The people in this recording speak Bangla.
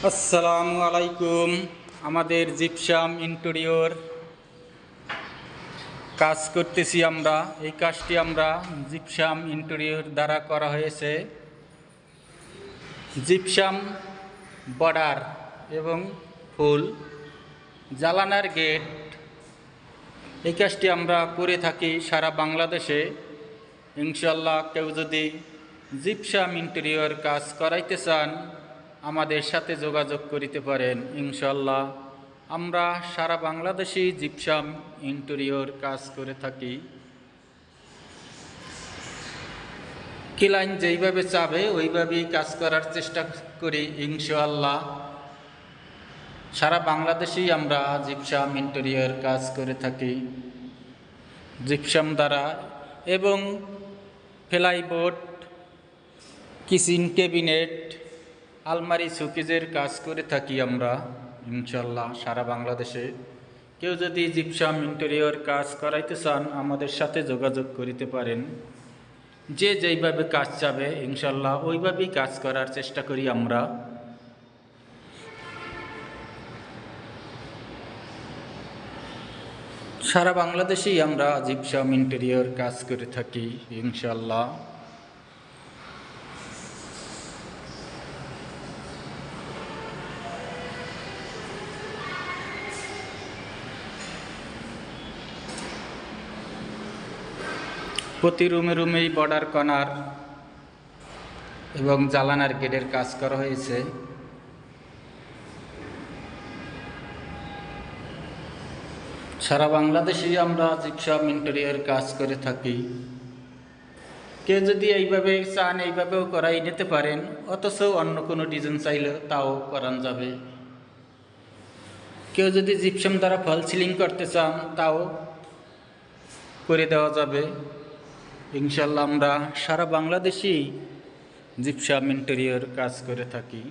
আসসালামু আলাইকুম। আমাদের জিপসাম ইন্টেরিয়র কাজ করতেছি আমরা। এই কাজটি আমরা জিপসাম ইন্টেরিয়র দ্বারা করা হয়েছে। জিপসাম বর্ডার এবং ফুল জালানার গেট, এই কাজটি আমরা করে থাকি সারা বাংলাদেশে। ইনশাল্লাহ কেউ যদি জিপসাম ইন্টেরিয়র কাজ করাইতে চান আমাদের সাথে যোগাযোগ করিতে পারেন। ইনশাল্লাহ আমরা সারা বাংলাদেশে জিপসাম ইন্টেরিয়র কাজ করে থাকি। ক্লায়েন্ট যেইভাবে চাবে ওইভাবেই কাজ করার চেষ্টা করি। ইনশাল্লাহ সারা বাংলাদেশেই আমরা জিপসাম ইন্টেরিয়র কাজ করে থাকি জিপসাম দ্বারা, এবং প্লাইবোর্ড, কিচেন ক্যাবিনেট, আলমারি শোকেজের কাজ করে থাকি আমরা। ইনশাল্লাহ সারা বাংলাদেশে কেউ যদি জিপসাম ইন্টেরিয়র কাজ করাইতে চান আমাদের সাথে যোগাযোগ করিতে পারেন। যে যেইভাবে কাজ চাবে ইনশাল্লাহ ওইভাবেই কাজ করার চেষ্টা করি আমরা। সারা বাংলাদেশেই আমরা জিপসাম ইন্টেরিয়র কাজ করে থাকি ইনশাল্লাহ। প্রতি রুমে রুমেই বর্ডার কর্নার এবং জালানার গেটের কাজ করা হয়েছে। সারা বাংলাদেশেই আমরা জিপসাম ইন্টেরিয়র কাজ করে থাকি। কেউ যদি এইভাবে চান এইভাবেও করাই নিতে পারেন, অথচ অন্য কোনো ডিজাইন চাইলে তাও করান যাবে। কেউ যদি জিপসাম দ্বারা ফল সিলিং করতে চান তাও করে দেওয়া যাবে। ইনশাল্লাহ আমরা সারা বাংলাদেশেই জিপসাম ইন্টেরিয়র কাজ করে থাকি।